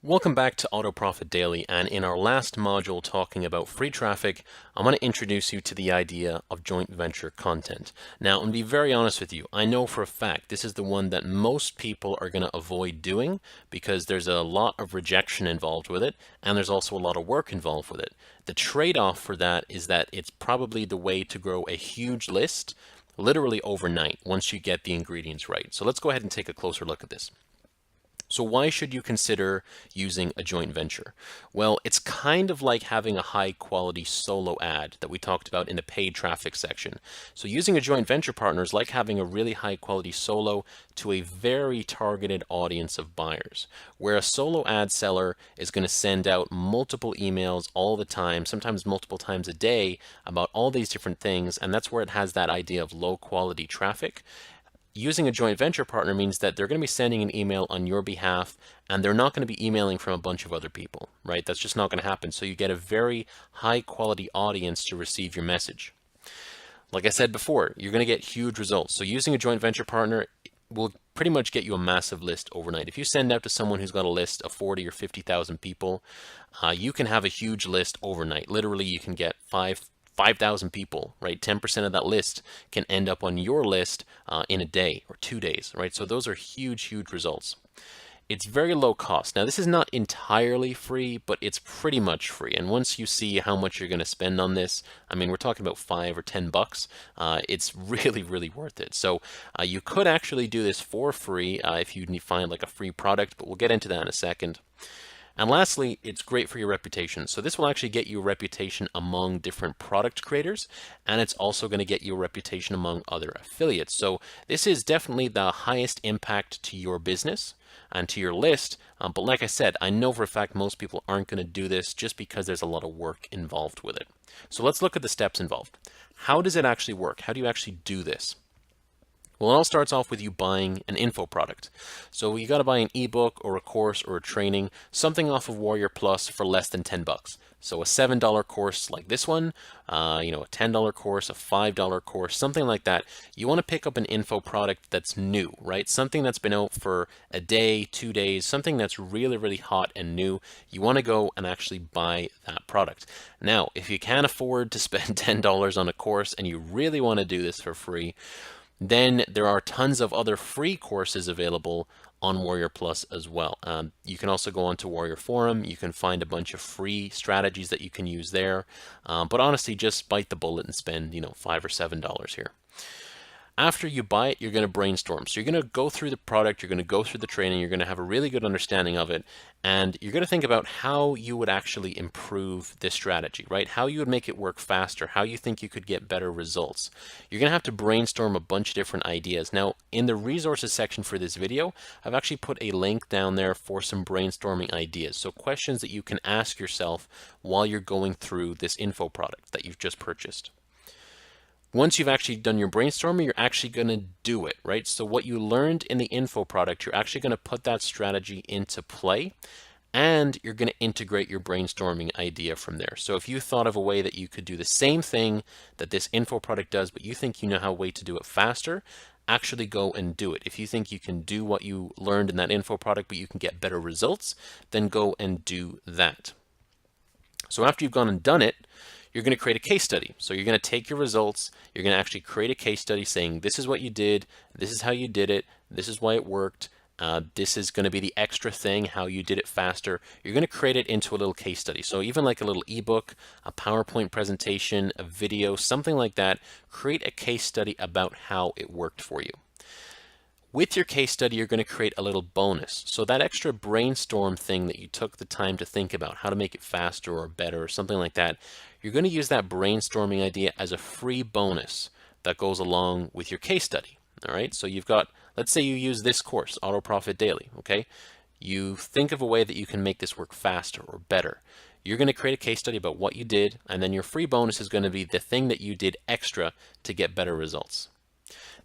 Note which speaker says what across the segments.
Speaker 1: Welcome back to Auto Profit Daily, and in our last module talking about free traffic, I'm going to introduce you to the idea of joint venture content. Now, I'm going to be very honest with you. I know for a fact this is the one that most people are going to avoid doing because there's a lot of rejection involved with it, and there's also a lot of work involved with it. The trade-off for that is that it's probably the way to grow a huge list literally overnight once you get the ingredients right. So let's go ahead and take a closer look at this. So why should you consider using a joint venture? Well, it's kind of like having a high quality solo ad that we talked about in the paid traffic section. So using a joint venture partner is like having a really high quality solo to a very targeted audience of buyers, where a solo ad seller is going to send out multiple emails all the time, sometimes multiple times a day about all these different things, and that's where it has that idea of low quality traffic. Using a joint venture partner means that they're going to be sending an email on your behalf and they're not going to be emailing from a bunch of other people, right? That's just not going to happen. So you get a very high quality audience to receive your message. Like I said before, you're going to get huge results. So using a joint venture partner will pretty much get you a massive list overnight. If you send out to someone who's got a list of 40 or 50,000 people, you can have a huge list overnight. Literally, you can get 5,000 people, right? 10% of that list can end up on your list in a day or 2 days, right? So those are huge, huge results. It's very low cost. Now, this is not entirely free, but it's pretty much free. And once you see how much you're going to spend on this, I mean, we're talking about $5 or $10. It's really, really worth it. So you could actually do this for free if you find like a free product, but we'll get into that in a second. And lastly, it's great for your reputation. So this will actually get you a reputation among different product creators, and it's also going to get you a reputation among other affiliates. So this is definitely the highest impact to your business and to your list. But like I said, I know for a fact most people aren't going to do this just because there's a lot of work involved with it. So let's look at the steps involved. How does it actually work? How do you actually do this? Well, it all starts off with you buying an info product. So you got to buy an ebook or a course or a training, something off of Warrior Plus for less than $10. So a $7 course like this one, a $10 course, a $5 course, something like that. You want to pick up an info product that's new, right? Something that's been out for a day, 2 days, something that's really, really hot and new. You want to go and actually buy that product. Now, if you can't afford to spend $10 on a course and you really want to do this for free, then there are tons of other free courses available on Warrior Plus as well. You can also go onto Warrior Forum. You can find a bunch of free strategies that you can use there. But honestly, just bite the bullet and spend, $5 or $7 here. After you buy it, you're going to brainstorm. So you're going to go through the product, you're going to go through the training, you're going to have a really good understanding of it, and you're going to think about how you would actually improve this strategy, right? How you would make it work faster, how you think you could get better results. You're going to have to brainstorm a bunch of different ideas. Now, in the resources section for this video, I've actually put a link down there for some brainstorming ideas. So questions that you can ask yourself while you're going through this info product that you've just purchased. Once you've actually done your brainstorming, you're actually going to do it, right? So what you learned in the info product, you're actually going to put that strategy into play, and you're going to integrate your brainstorming idea from there. So if you thought of a way that you could do the same thing that this info product does, but you think you know how a way to do it faster, actually go and do it. If you think you can do what you learned in that info product, but you can get better results, then go and do that. So after you've gone and done it, you're going to create a case study. So you're going to take your results, you're going to actually create a case study saying this is what you did, this is how you did it, this is why it worked, this is going to be the extra thing, how you did it faster. You're going to create it into a little case study. So even like a little ebook, a PowerPoint presentation, a video, something like that, create a case study about how it worked for you. With your case study, you're going to create a little bonus. So that extra brainstorm thing that you took the time to think about, how to make it faster or better or something like that, you're going to use that brainstorming idea as a free bonus that goes along with your case study. All right, so you've got, let's say you use this course, Auto Profit Daily, okay? You think of a way that you can make this work faster or better. You're going to create a case study about what you did, and then your free bonus is going to be the thing that you did extra to get better results.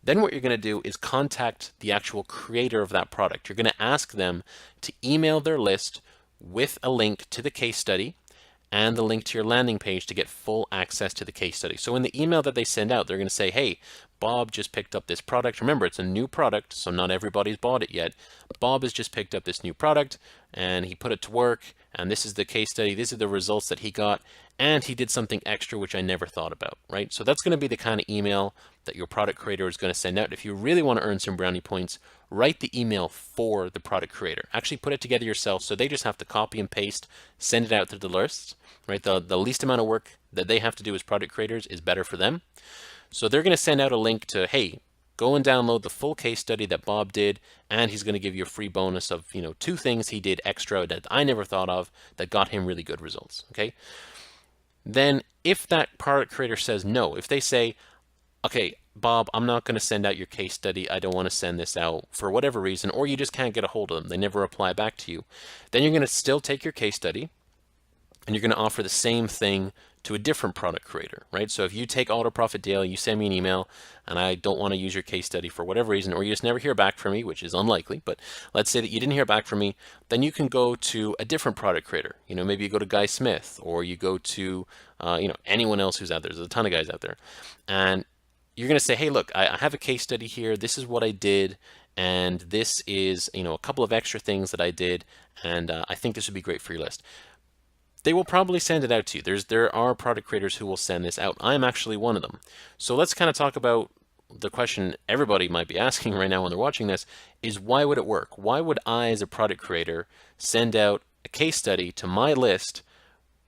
Speaker 1: Then what you're going to do is contact the actual creator of that product. You're going to ask them to email their list with a link to the case study and the link to your landing page to get full access to the case study. So in the email that they send out, they're going to say, hey, Bob just picked up this product. Remember, it's a new product, so not everybody's bought it yet. Bob has just picked up this new product and he put it to work, and this is the case study. These are the results that he got, and he did something extra which I never thought about, right? So that's going to be the kind of email that your product creator is going to send out. If you really want to earn some brownie points, write the email for the product creator. Actually put it together yourself, so they just have to copy and paste, send it out to the lists, right? The least amount of work that they have to do as product creators is better for them. So they're going to send out a link to, hey, go and download the full case study that Bob did, and he's going to give you a free bonus of, 2 things he did extra that I never thought of that got him really good results, okay? Then if that product creator says no, if they say, okay, Bob, I'm not going to send out your case study, I don't want to send this out for whatever reason, or you just can't get a hold of them, they never reply back to you, then you're going to still take your case study and you're going to offer the same thing to a different product creator, right? So if you take Auto Profit Daily, you send me an email and I don't want to use your case study for whatever reason, or you just never hear back from me, which is unlikely, but let's say that you didn't hear back from me, then you can go to a different product creator. Maybe you go to Guy Smith, or you go to anyone else who's out there. There's a ton of guys out there. And you're going to say, hey, look, I have a case study here. This is what I did. And this is, a couple of extra things that I did. And I think this would be great for your list. They will probably send it out to you. There are product creators who will send this out. I'm actually one of them. So let's kind of talk about the question everybody might be asking right now when they're watching this is, why would it work? Why would I, as a product creator, send out a case study to my list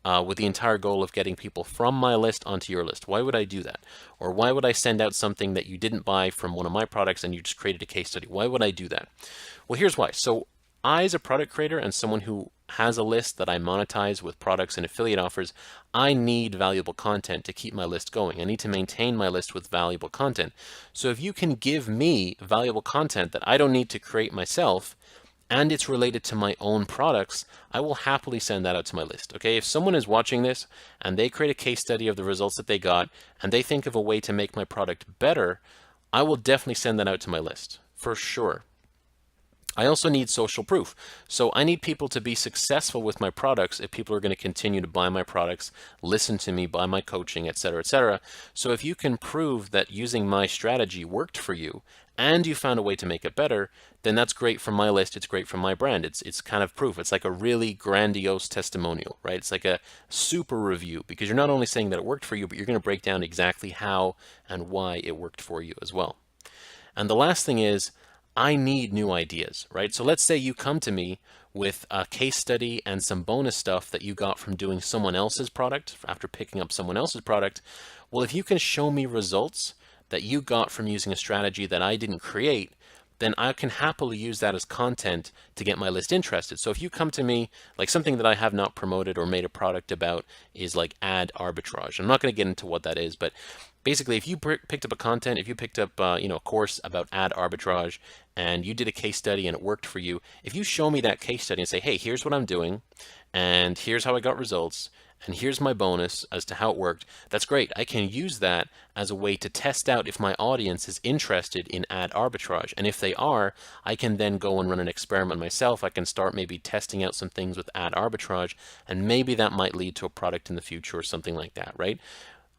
Speaker 1: with the entire goal of getting people from my list onto your list? Why would I do that? Or why would I send out something that you didn't buy from one of my products and you just created a case study? Why would I do that? Well, here's why. So I, as a product creator and someone who has a list that I monetize with products and affiliate offers, I need valuable content to keep my list going. I need to maintain my list with valuable content. So if you can give me valuable content that I don't need to create myself, and it's related to my own products, I will happily send that out to my list. Okay, if someone is watching this and they create a case study of the results that they got and they think of a way to make my product better, I will definitely send that out to my list, for sure. I also need social proof. So I need people to be successful with my products if people are going to continue to buy my products, listen to me, buy my coaching, etc., etc. So if you can prove that using my strategy worked for you and you found a way to make it better, then that's great for my list. It's great for my brand. It's kind of proof. It's like a really grandiose testimonial, right? It's like a super review, because you're not only saying that it worked for you, but you're going to break down exactly how and why it worked for you as well. And the last thing is, I need new ideas, right? So let's say you come to me with a case study and some bonus stuff that you got from doing someone else's product after picking up someone else's product. Well, if you can show me results that you got from using a strategy that I didn't create, then I can happily use that as content to get my list interested. So if you come to me, like something that I have not promoted or made a product about is like ad arbitrage. I'm not going to get into what that is, but basically, if you picked up if you picked up a course about ad arbitrage and you did a case study and it worked for you, if you show me that case study and say, hey, here's what I'm doing and here's how I got results and here's my bonus as to how it worked, that's great. I can use that as a way to test out if my audience is interested in ad arbitrage. And if they are, I can then go and run an experiment myself. I can start maybe testing out some things with ad arbitrage, and maybe that might lead to a product in the future or something like that, right?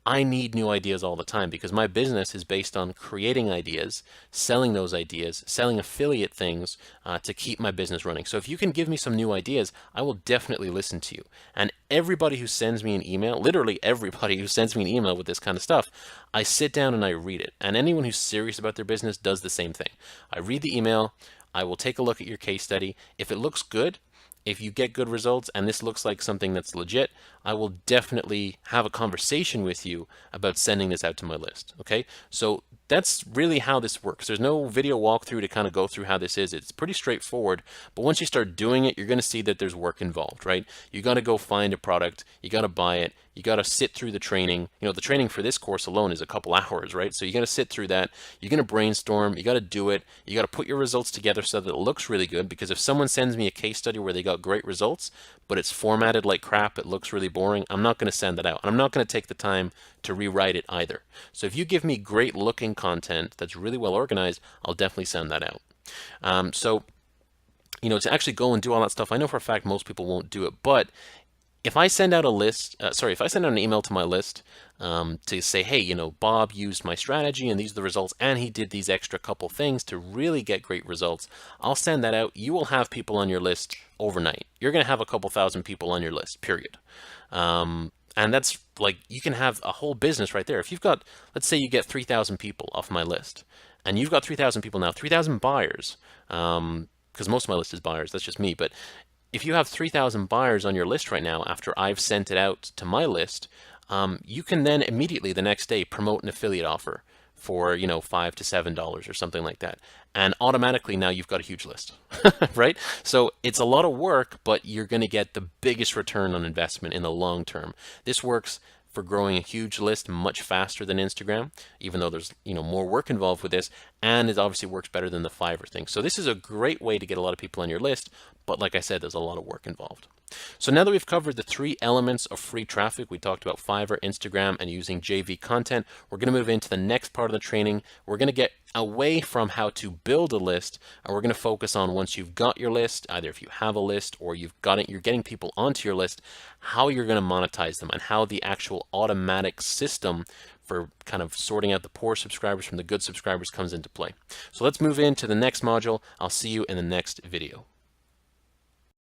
Speaker 1: I need new ideas all the time because my business is based on creating ideas, selling those ideas, selling affiliate things to keep my business running. So if you can give me some new ideas, I will definitely listen to you. And everybody who sends me an email, literally everybody who sends me an email with this kind of stuff, I sit down and I read it. And anyone who's serious about their business does the same thing. I read the email, I will take a look at your case study. If it looks good, if you get good results and this looks like something that's legit, I will definitely have a conversation with you about sending this out to my list. Okay, so that's really how this works. There's no video walkthrough to kind of go through how this is. It's pretty straightforward, but once you start doing it, you're going to see that there's work involved, right? You got to go find a product, you got to buy it, you got to sit through the training. The training for this course alone is a couple hours, right? So you got to sit through that. You're going to brainstorm, you got to do it, you got to put your results together so that it looks really good, because if someone sends me a case study where they got great results, but it's formatted like crap, it looks really boring, I'm not going to send that out. And I'm not going to take the time to rewrite it either. So if you give me great looking content that's really well organized, I'll definitely send that out. To actually go and do all that stuff, I know for a fact most people won't do it, but if I send out a list, if I send out an email to my list to say, hey, Bob used my strategy and these are the results, and he did these extra couple things to really get great results, I'll send that out. You will have people on your list overnight. You're going to have a couple thousand people on your list, period. And that's like, you can have a whole business right there. If you've got, let's say you get 3,000 people off my list, and you've got 3,000 people now, 3,000 buyers, because most of my list is buyers, that's just me, but if you have 3,000 buyers on your list right now after I've sent it out to my list, you can then immediately the next day promote an affiliate offer for $5 to $7 or something like that, and automatically now you've got a huge list. Right? So it's a lot of work, but you're going to get the biggest return on investment in the long term. This works for growing a huge list much faster than Instagram, even though there's more work involved with this, and it obviously works better than the Fiverr thing. So this is a great way to get a lot of people on your list, but like I said, there's a lot of work involved. So now that we've covered the 3 elements of free traffic, we talked about Fiverr, Instagram, and using JV content, we're going to move into the next part of the training. We're going to get away from how to build a list, and we're going to focus on, once you've got your list, either if you have a list or you've got it, you're getting people onto your list, how you're going to monetize them and how the actual automatic system for kind of sorting out the poor subscribers from the good subscribers comes into play. So let's move into the next module. I'll see you in the next video.